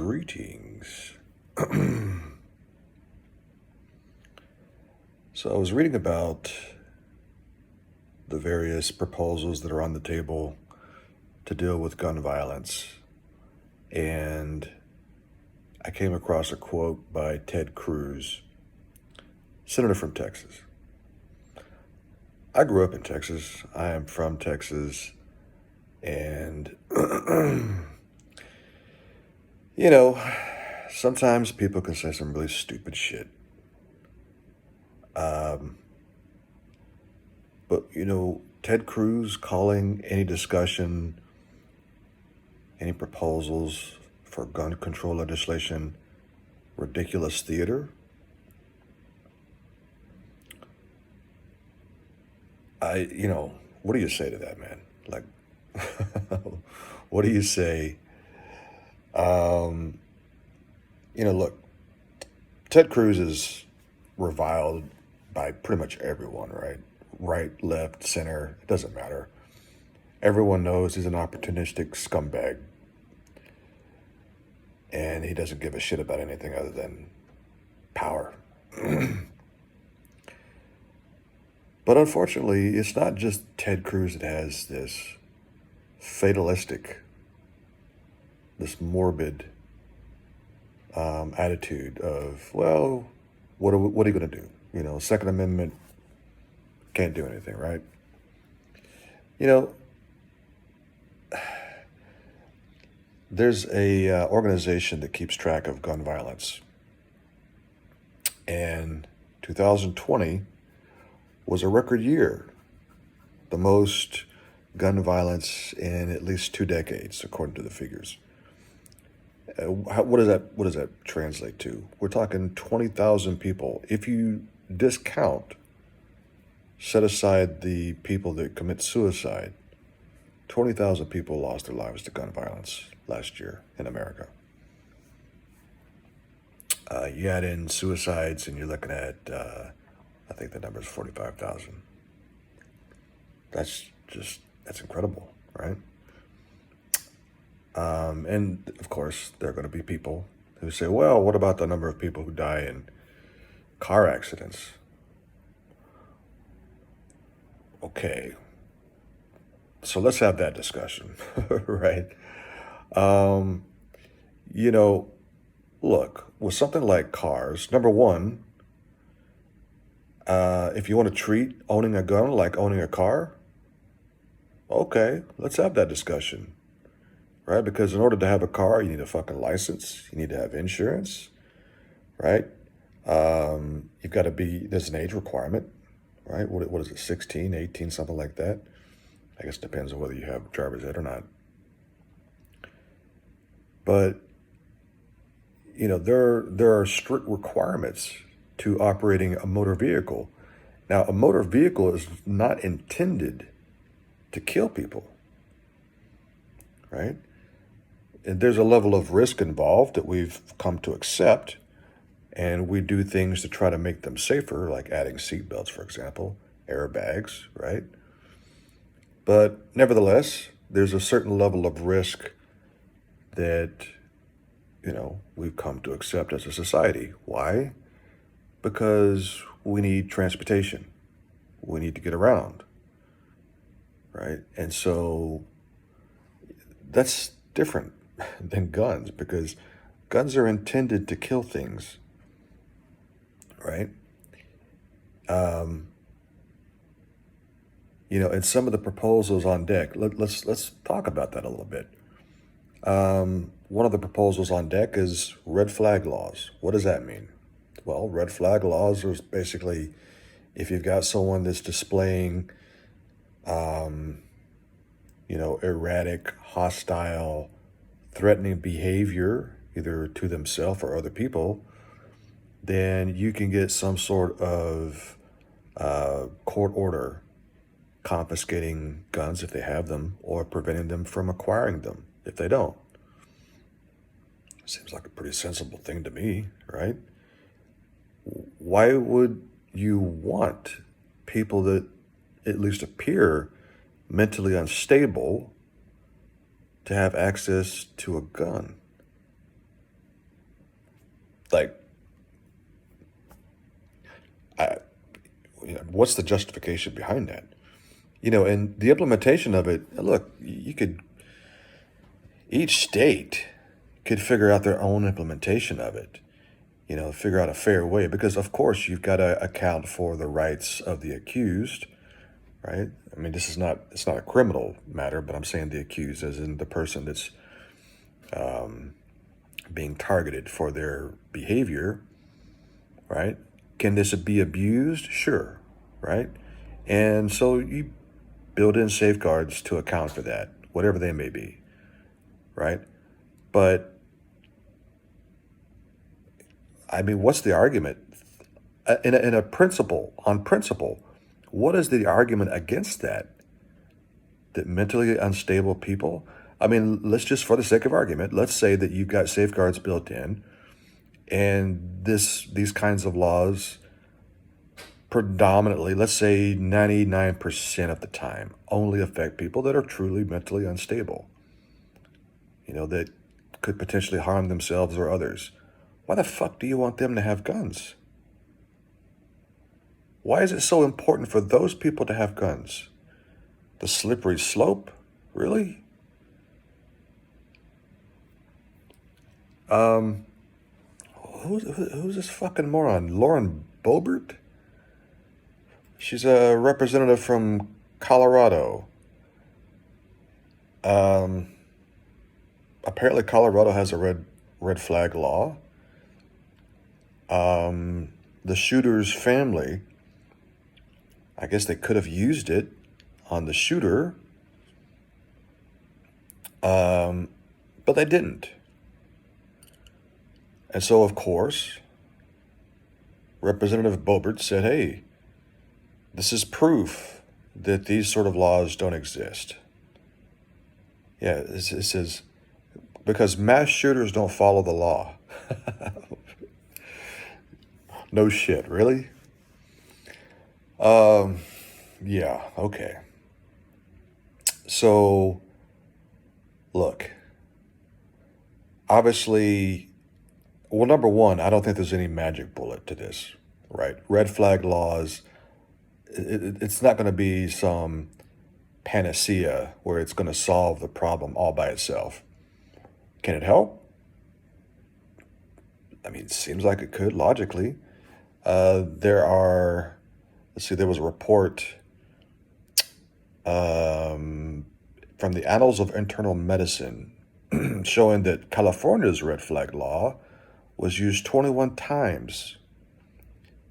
Greetings. So I was reading about the various proposals that are on the table to deal with gun violence, and I came across a quote by Ted Cruz, senator from Texas. I grew up in Texas. I am from Texas, and you know, sometimes people can say some really stupid shit. Um, but Ted Cruz calling any discussion, any proposals for gun control legislation ridiculous theater. What do you say to that, man? Like, what do you say? Um, Look, Ted Cruz is reviled by pretty much everyone, right? Right, left, center, it doesn't matter. Everyone knows he's an opportunistic scumbag, and he doesn't give a shit about anything other than power. But unfortunately, it's not just Ted Cruz that has this fatalistic, this morbid attitude of, well, what are you going to do? Second Amendment can't do anything, right? You know, there's a organization that keeps track of gun violence, and 2020 was a record year, the most gun violence in at least 2 decades, according to the figures. What does that translate to? We're talking 20,000 people. If you discount, set aside the people that commit suicide, 20,000 people lost their lives to gun violence last year in America. You add in suicides, and you're looking at, I think the number is 45,000. That's incredible, right? And of course, there are going to be people who say, well, what about the number of people who die in car accidents? Okay, so let's have that discussion, right? Um, you know, Look, with something like cars, number one, if you want to treat owning a gun like owning a car, okay, let's have that discussion, right? Because in order to have a car, you need a fucking license, you need to have insurance, right? You've got to there's an age requirement, right? What is it, 16, 18, something like that? I guess it depends on whether you have driver's ed or not. But, there are strict requirements to operating a motor vehicle. Now, a motor vehicle is not intended to kill people, right? And there's a level of risk involved that we've come to accept, and we do things to try to make them safer, like adding seatbelts, for example, airbags, right? But nevertheless, there's a certain level of risk that, we've come to accept as a society. Why? Because we need transportation. We need to get around, right? And so that's different than guns, because guns are intended to kill things, right? And some of the proposals on deck, let's talk about that a little bit. One of the proposals on deck is red flag laws. What does that mean? Well, red flag laws are basically, if you've got someone that's displaying, erratic, hostile, threatening behavior, either to themselves or other people, then you can get some sort of court order confiscating guns if they have them, or preventing them from acquiring them if they don't. Seems like a pretty sensible thing to me, right? Why would you want people that at least appear mentally unstable to have access to a gun? Like, I, what's the justification behind that? And the implementation of it, look, you could, each state could figure out their own implementation of it, figure out a fair way, because of course you've got to account for the rights of the accused, right? I mean, it's not a criminal matter, but I'm saying the accused as in the person that's being targeted for their behavior, right? Can this be abused? Sure, right? And so you build in safeguards to account for that, whatever they may be, right? But I mean, what's the argument? In a principle, on principle, what is the argument against that? That mentally unstable people, I mean, let's just, for the sake of argument, let's say that you've got safeguards built in, and these kinds of laws predominantly, let's say 99% of the time, only affect people that are truly mentally unstable, that could potentially harm themselves or others. Why the fuck do you want them to have guns? Why is it so important for those people to have guns? The slippery slope? Really? Um, who's this fucking moron? Lauren Boebert? She's a representative from Colorado. Um, Apparently Colorado has a red flag law. The shooter's family, I guess they could have used it on the shooter, but they didn't. And so, of course, Representative Boebert said, hey, this is proof that these sort of laws don't exist. Yeah, it says, because mass shooters don't follow the law. No shit, really? Yeah, okay. So, look, obviously, well, number one, I don't think there's any magic bullet to this, right? Red flag laws, it's not going to be some panacea where it's going to solve the problem all by itself. Can it help? I mean, it seems like it could logically. Let's see, there was a report from the Annals of Internal Medicine showing that California's red flag law was used 21 times,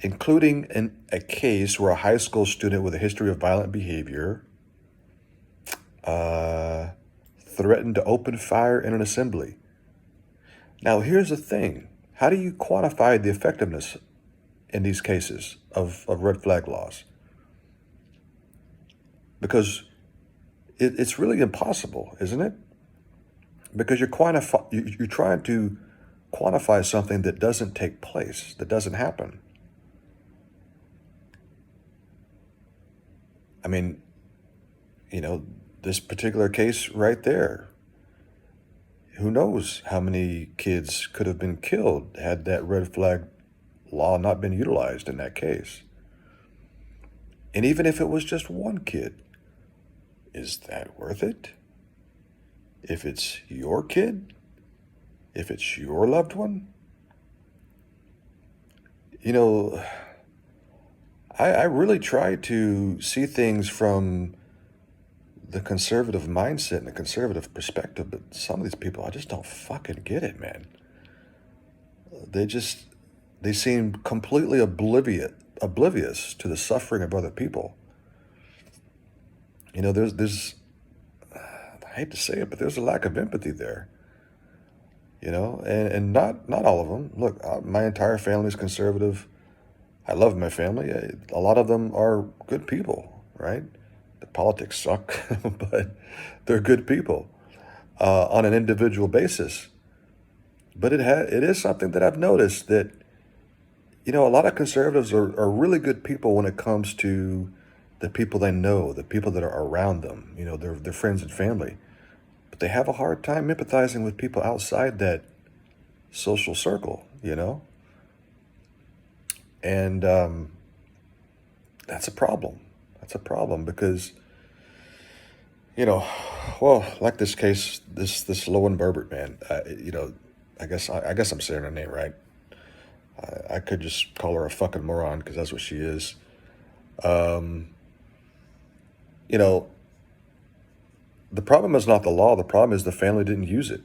including in a case where a high school student with a history of violent behavior threatened to open fire in an assembly. Now, here's the thing. How do you quantify the effectiveness in these cases of red flag laws? Because it's really impossible, isn't it? Because you're trying to quantify something that doesn't take place, that doesn't happen. I mean, this particular case right there, who knows how many kids could have been killed had that red flag law not been utilized in that case. And even if it was just one kid, is that worth it? If it's your kid, if it's your loved one, I really try to see things from the conservative mindset and the conservative perspective, but some of these people, I just don't fucking get it, man. They seem completely oblivious to the suffering of other people. There's I hate to say it, but there's a lack of empathy there. And not all of them. Look, my entire family is conservative. I love my family. A lot of them are good people, right? The politics suck, but they're good people on an individual basis. But it is something that I've noticed that, a lot of conservatives are really good people when it comes to the people they know, the people that are around them, their friends and family. But they have a hard time empathizing with people outside that social circle, And that's a problem. That's a problem because, you know, well, like this case, this Lowen Berbert man, I guess I'm saying her name right. I could just call her a fucking moron because that's what she is. Um, you know, the problem is not the law. The problem is the family didn't use it.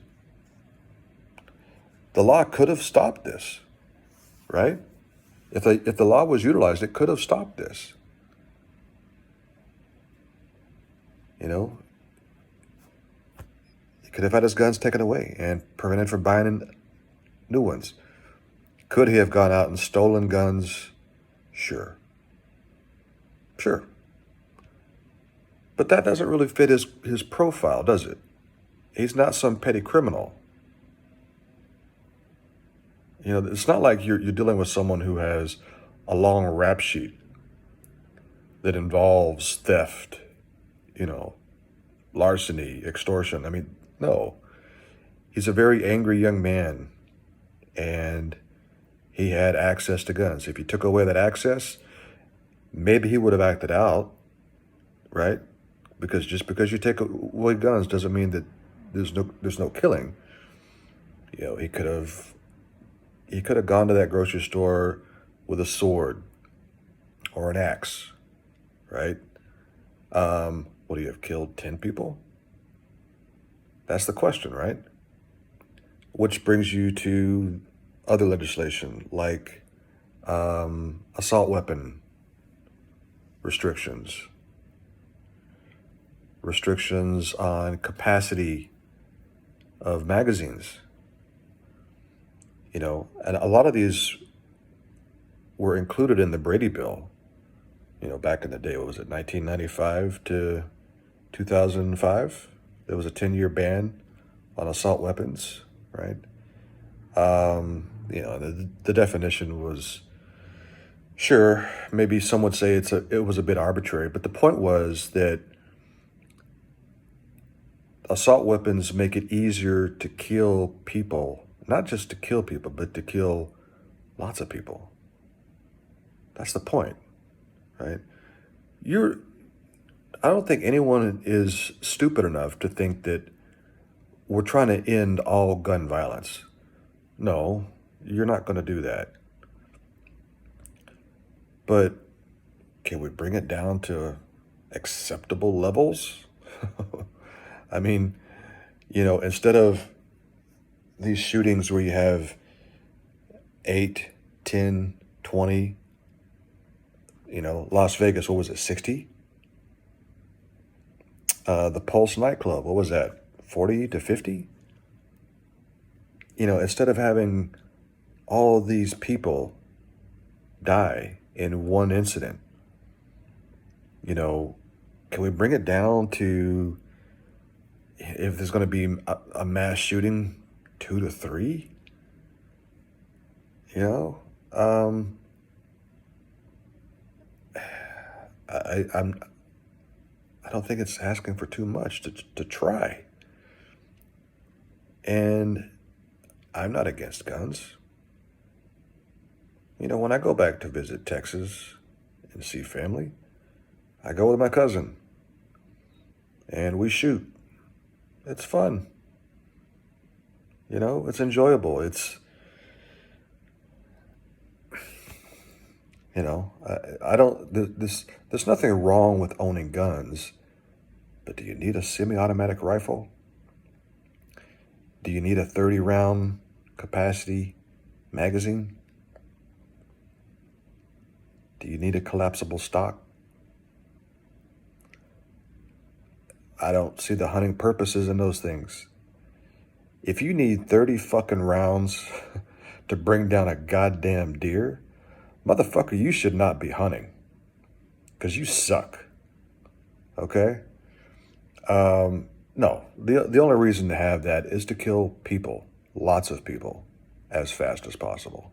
The law could have stopped this, right? If the law was utilized, it could have stopped this. You know, he could have had his guns taken away and prevented from buying new ones. Could he have gone out and stolen guns? Sure. Sure. But that doesn't really fit his profile, does it? He's not some petty criminal. You know, it's not like you're dealing with someone who has a long rap sheet that involves theft, you know, larceny, extortion. I mean, no. He's a very angry young man, and he had access to guns. If you took away that access, maybe he would have acted out, right? Because just because you take away guns doesn't mean that there's no killing. You know, he could have gone to that grocery store with a sword or an axe, right? Would he have killed 10 people? That's the question, right? Which brings you to other legislation like assault weapon restrictions, restrictions on capacity of magazines. You know, and a lot of these were included in the Brady Bill, you know, back in the day. What was it, 1995 to 2005? There was a 10-year ban on assault weapons, right? You know, the definition was, sure, maybe some would say it was a bit arbitrary, but the point was that assault weapons make it easier to kill people, not just to kill people, but to kill lots of people. That's the point, right? I don't think anyone is stupid enough to think that we're trying to end all gun violence. No, you're not going to do that. But can we bring it down to acceptable levels? I mean, you know, instead of these shootings where you have 8, 10, 20, you know, Las Vegas, what was it, 60? The Pulse nightclub, what was that, 40 to 50? You know, instead of having all these people die in one incident, you know, can we bring it down to, if there's going to be a mass shooting, 2 to 3? You know, I don't think it's asking for too much to try. And I'm not against guns. You know, when I go back to visit Texas and see family, I go with my cousin and we shoot. It's fun. You know, it's enjoyable. You know, I don't, there's nothing wrong with owning guns, but do you need a semi-automatic rifle? Do you need a 30-round capacity magazine? Do you need a collapsible stock? I don't see the hunting purposes in those things. If you need 30 fucking rounds to bring down a goddamn deer, motherfucker, you should not be hunting. Because you suck. Okay? No, the only reason to have that is to kill people, lots of people, as fast as possible.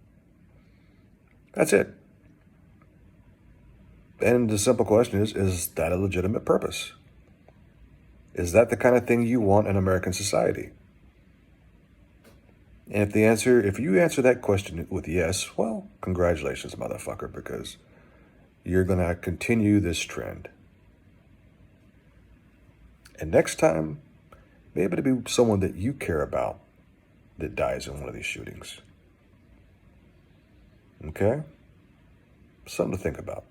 That's it. And the simple question is that a legitimate purpose? Is that the kind of thing you want in American society? And if you answer that question with yes, well, congratulations, motherfucker, because you're going to continue this trend. And next time, maybe it'll be someone that you care about that dies in one of these shootings. Okay? Something to think about.